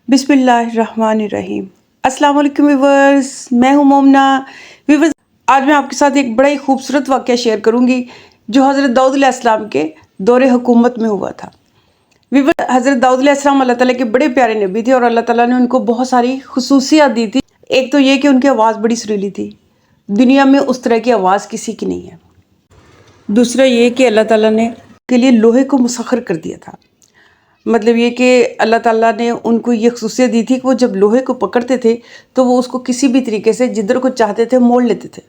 बिस्मिल्लाहिर्रहमानिर्रहीम। अस्सलाम वालेकुम व्यूवर्स, मैं हूं मोमना। व्यूवर्स, आज मैं आपके साथ एक बड़ा ही खूबसूरत वाक़या शेयर करूंगी जो हज़रत दाऊद अलैहिस्सलाम के दौरे हुकूमत में हुआ था। व्यूवर्स, हज़रत दाऊद अलैहिस्सलाम अल्लाह ताला के बड़े प्यारे नबी थे और अल्लाह ताला ने उनको बहुत सारी खुसूसियात दी थी। एक तो ये कि उनकी आवाज़ बड़ी सुरीली थी, दुनिया में उस तरह की आवाज़ किसी की नहीं है। दूसरा ये कि अल्लाह ताला ने के लिए लोहे को मुसख्खर कर दिया था। मतलब ये कि अल्लाह ताला ने उनको ये खुसूसियत दी थी कि वो जब लोहे को पकड़ते थे तो वो उसको किसी भी तरीके से जिधर को चाहते थे मोड़ लेते थे।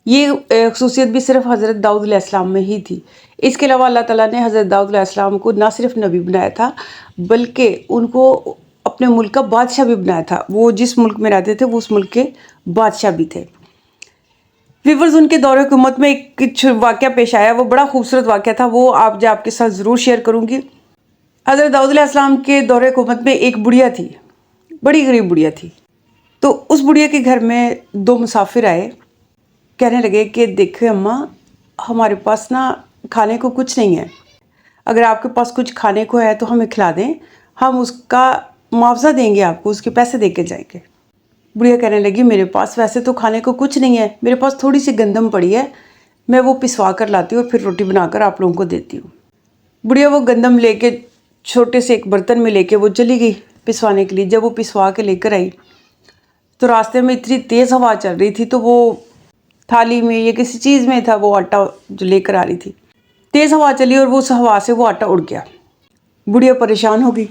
ये खुसूसियत भी सिर्फ हज़रत दाऊद अलैहिस्सलाम में ही थी। इसके अलावा अल्लाह ताला ने हज़रत दाऊद अलैहिस्सलाम को ना सिर्फ नबी बनाया था बल्कि उनको अपने मुल्क का बादशाह भी बनाया था। वो जिस मुल्क में रहते थे वो उस मुल्क के बादशाह भी थे। व्यूवर्स, उनके दौरे हुकूमत में एक कुछ वाक़या पेश आया, वो बड़ा खूबसूरत वाक़या था, वो आपके साथ ज़रूर शेयर करूँगी। हज़रत दाऊद अलैहिस्सलाम के दौरे हुकूमत में एक बुढ़िया थी, बड़ी गरीब बुढ़िया थी। तो उस बुढ़िया के घर में दो मुसाफिर आए, कहने लगे कि देखिए अम्मा, हमारे पास ना खाने को कुछ नहीं है, अगर आपके पास कुछ खाने को है तो हमें खिला दें, हम उसका मुआवजा देंगे आपको, उसके पैसे दे के जाएंगे। बुढ़िया कहने लगी मेरे पास वैसे तो खाने को कुछ नहीं है, मेरे पास थोड़ी सी गंदम पड़ी है, मैं वो पिसवा कर लाती हूँ और फिर रोटी बनाकर आप लोगों को देती हूँ। बुढ़िया वो गंदम लेके छोटे से एक बर्तन में लेके वो चली गई पिसवाने के लिए। जब वो पिसवा के लेकर आई तो रास्ते में इतनी तेज़ हवा चल रही थी तो वो थाली में या किसी चीज़ में था वो आटा जो लेकर आ रही थी, तेज़ हवा चली और वो उस हवा से वो आटा उड़ गया। बुढ़िया परेशान हो गई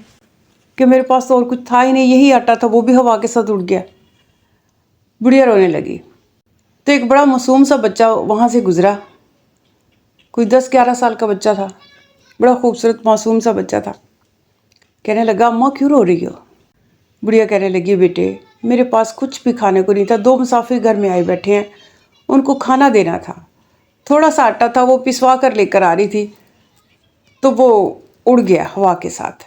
कि मेरे पास तो और कुछ था ही नहीं, यही आटा था, वो भी हवा के साथ उड़ गया। बुढ़िया रोने लगी। तो एक बड़ा मासूम सा बच्चा वहाँ से गुज़रा, कोई 10-11 साल का बच्चा था, बड़ा खूबसूरत मासूम सा बच्चा था। कहने लगा अम्मा क्यों रो रही हो? बुढ़िया कहने लगी बेटे मेरे पास कुछ भी खाने को नहीं था, दो मुसाफिर घर में आए बैठे हैं, उनको खाना देना था, थोड़ा सा आटा था वो पिसवा कर लेकर आ रही थी तो वो उड़ गया हवा के साथ।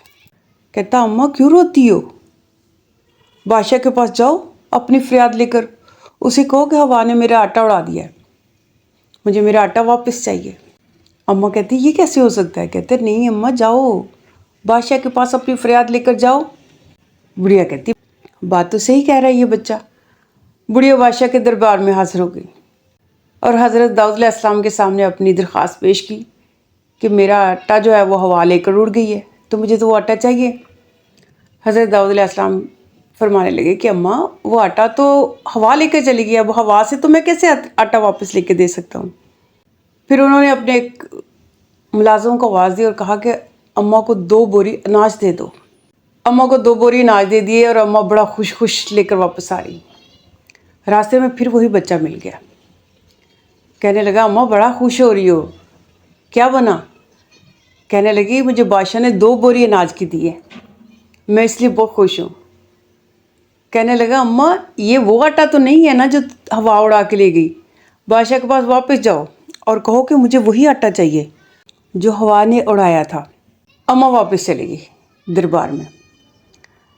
कहता अम्मा क्यों रोती हो? बादशाह के पास जाओ, अपनी फरियाद लेकर उसे कहो कि हवा ने मेरा आटा उड़ा दिया है, मुझे मेरा आटा वापस चाहिए। अम्मा कहती ये कैसे हो सकता है? कहते नहीं अम्मा जाओ, बादशाह के पास अपनी फरियाद लेकर जाओ। बुढ़िया कहती बात तो सही कह रहा है ये बच्चा। बुढ़िया बादशाह के दरबार में हाजिर हो गई और हज़रत दाऊद अलैहिस्सलाम के सामने अपनी दरख्वास्त पेश की कि मेरा आटा जो है वो हवा लेकर उड़ गई है, तो मुझे तो वो आटा चाहिए। हज़रत दाऊद अलैहिस्सलाम फरमाने लगे कि अम्मा वो आटा तो हवा लेकर चली गई, अब हवा से तो मैं कैसे आटा वापस लेके दे सकता हूँ। फिर उन्होंने अपने एक मुलाजिम को आवाज़ दी और कहा कि अम्मा को 2 बोरी अनाज दे दो। अम्मा को 2 बोरी अनाज दे दिए और अम्मा बड़ा खुश लेकर वापस आ रही। रास्ते में फिर वही बच्चा मिल गया, कहने लगा अम्मा बड़ा खुश हो रही हो, क्या बना? कहने लगी मुझे बादशाह ने 2 बोरी अनाज की दी है, मैं इसलिए बहुत खुश हूँ। कहने लगा अम्मा ये वो आटा तो नहीं है ना जो हवा उड़ा के ले गई, बादशाह के पास वापस जाओ और कहो कि मुझे वही आटा चाहिए जो हवा ने उड़ाया था। अम्मा वापस चली गई दरबार में,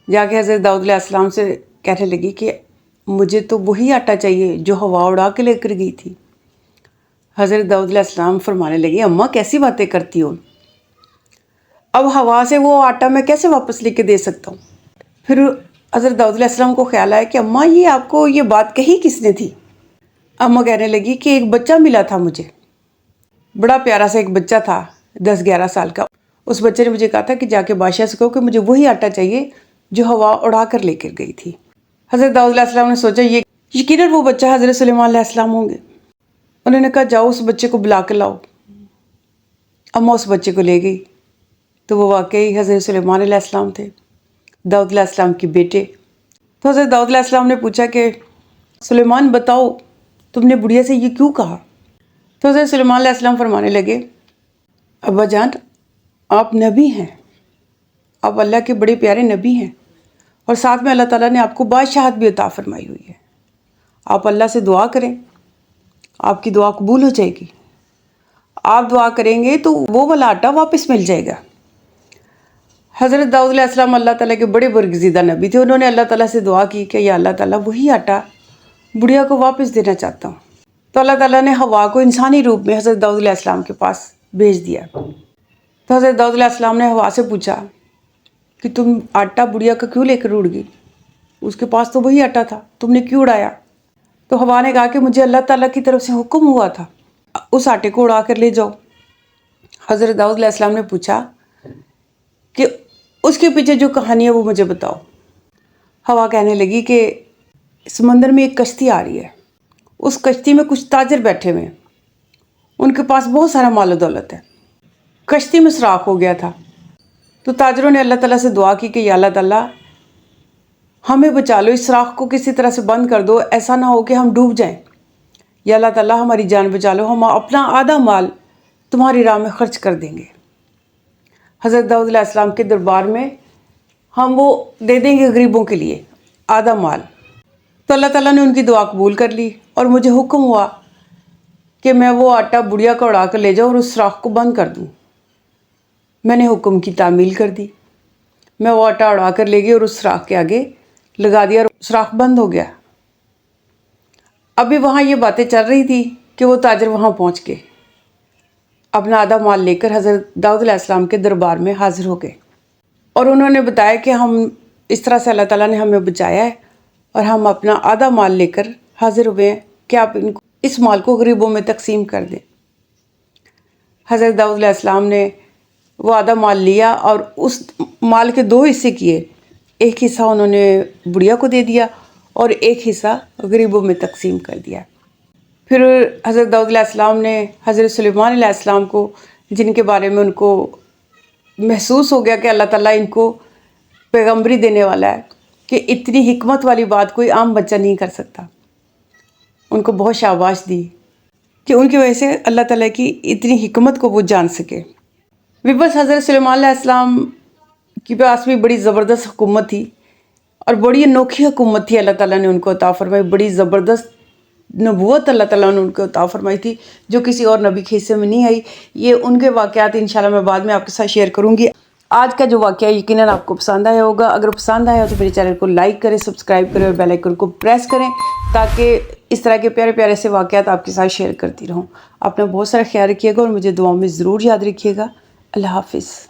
जाके हज़रत दाऊद अलैहिस्सलाम से कहने लगी कि मुझे तो वही आटा चाहिए जो हवा उड़ा के लेकर गई थी। हज़रत दाऊद अलैहिस्सलाम फरमाने लगी अम्मा कैसी बातें करती हो, अब हवा से वो आटा मैं कैसे वापस लेके दे सकता हूँ। फिर हज़रत दाऊद अलैहिस्सलाम को ख्याल आया कि अम्मा ये आपको ये बात कही किसने थी? अम्मा कहने लगी कि एक बच्चा मिला था मुझे, बड़ा प्यारा सा एक बच्चा था 10-11 साल का। उस बच्चे ने मुझे कहा था कि जाके बादशाह से कहो कि मुझे वही आटा चाहिए जो हवा उड़ा कर लेकर गई थी। हज़रत दाऊद अलैहिस्सलाम ने सोचा ये यकीनन वो बच्चा हज़रत सुलेमान अलैहिस्सलाम होंगे। उन्होंने कहा जाओ उस बच्चे को बुला कर लाओ। अम्मा उस बच्चे को ले गई तो वो वाकई हज़रत सुलेमान अलैहिस्सलाम थे, दाऊद अलैहिस्सलाम के बेटे। तो हज़रत दाऊद अलैहिस्सलाम ने पूछा कि सुलेमान बताओ तुमने बुढ़िया से ये क्यों कहा? तो हज़रत सुलेमान अलैहिस्सलाम फरमाने लगे अब्बा जान आप नबी हैं, आप अल्लाह के बड़े प्यारे नबी हैं और साथ में अल्लाह ताला ने आपको बादशाहत भी अता फरमाई हुई है। आप अल्लाह से दुआ करें, आपकी दुआ कबूल हो जाएगी। आप दुआ करेंगे तो वो वाला आटा वापस मिल जाएगा। हज़रत दाऊद अलैहिस्सलाम अल्लाह ताला के बड़े बरगज़ीदा नबी थे। उन्होंने अल्लाह ताला से दुआ की कि या अल्लाह ताला वही आटा बुढ़िया को वापस देना चाहता हूँ। तो अल्लाह ताला ने हवा को इंसानी रूप में हज़रत दाऊद अलैहिस्सलाम के पास भेज दिया। तो हज़रत दाऊद अलैहिस्सलाम ने हवा से पूछा कि तुम आटा बुढ़िया का क्यों लेकर उड़ गई, उसके पास तो वही आटा था, तुमने क्यों उड़ाया। तो हवा ने कहा कि मुझे अल्लाह ताला की तरफ से हुक्म हुआ था, उस आटे को उड़ा कर ले जाओ। हज़रत दाऊद अलैहिस्सलाम ने पूछा कि उसके पीछे जो कहानी है वो मुझे बताओ। हवा कहने लगी कि समंदर में एक कश्ती आ रही है, उस कश्ती में कुछ ताजर बैठे हुए हैं, उनके पास बहुत सारा माल दौलत है। कश्ती में सुराख हो गया था, तो ताजरों ने अल्लाह ताला से दुआ की कि या अल्लाह ताला हमें बचा लो, इस सुराख को किसी तरह से बंद कर दो, ऐसा ना हो कि हम डूब जाएं। या अल्लाह ताला हमारी जान बचा लो, हम अपना आधा माल तुम्हारी राह में खर्च कर देंगे। हज़रत दाऊद अलैहिस्सलाम के दरबार में हम वो दे देंगे गरीबों के लिए आधा माल। तो अल्लाह ताला ने उनकी दुआ कबूल कर ली और मुझे हुक्म हुआ कि मैं वो आटा बुढ़िया का उड़ा कर ले जाऊँ और उस सुराख को बंद कर दूँ। मैंने हुक्म की तामील कर दी, मैं वो आटा उड़ा कर ले गई और उस सुराख के आगे लगा दिया और सुराख बंद हो गया। अभी वहाँ ये बातें चल रही थी कि वो ताजर वहाँ पहुँच के अपना आधा माल लेकर हज़रत दाऊद अलैहिस्सलाम के दरबार में हाज़िर हो गए और उन्होंने बताया कि हम इस तरह से अल्लाह ताला ने हमें बचाया है और हम अपना आधा माल लेकर हाज़िर हुए हैं कि आप इनको इस माल को गरीबों में तकसीम कर दें। हज़रत दाऊद अलैहिस्सलाम ने वो आधा माल लिया और उस माल के दो हिस्से किए, एक हिस्सा उन्होंने बुढ़िया को दे दिया और एक हिस्सा गरीबों में तकसीम कर दिया। फिर हज़रत दाऊद अलैहिस्सलाम ने हज़रत सुलेमान अलैहिस्सलाम को, जिनके बारे में उनको महसूस हो गया कि अल्लाह ताला इनको पैगम्बरी देने वाला है, कि इतनी हिकमत वाली बात कोई आम बच्चा नहीं कर सकता, उनको बहुत शाबाश दी कि उनकी वजह से अल्लाह ताला की इतनी हिकमत को वो जान सके। बस हज़रत सुलेमान अलैहिस्सलाम के पास भी बड़ी ज़बरदस्त हुकूमत थी और बड़ी अनोखी हुकूमत थी, अल्लाह ताला ने उनको अता फरमाई। बड़ी ज़बरदस्त नबूवत अल्लाह ताला ने उनको अता फरमाई थी जो किसी और नबी के हिस्से में नहीं आई। ये उनके वाक़यात इंशाल्लाह मैं बाद में आपके साथ शेयर करूँगी। आज का जो वाक़या यकीनन आपको पसंद आया होगा। अगर पसंद आया तो मेरे चैनल को लाइक करें, सब्सक्राइब करें और बेल आइकन को प्रेस करें ताकि इस तरह के प्यारे प्यारे से वाक़यात आपके साथ शेयर करती रहूँ। अपना बहुत सारा ख्याल रखिएगा और मुझे दुआओं में ज़रूर याद रखिएगा। अल्लाह हाफ़िज़।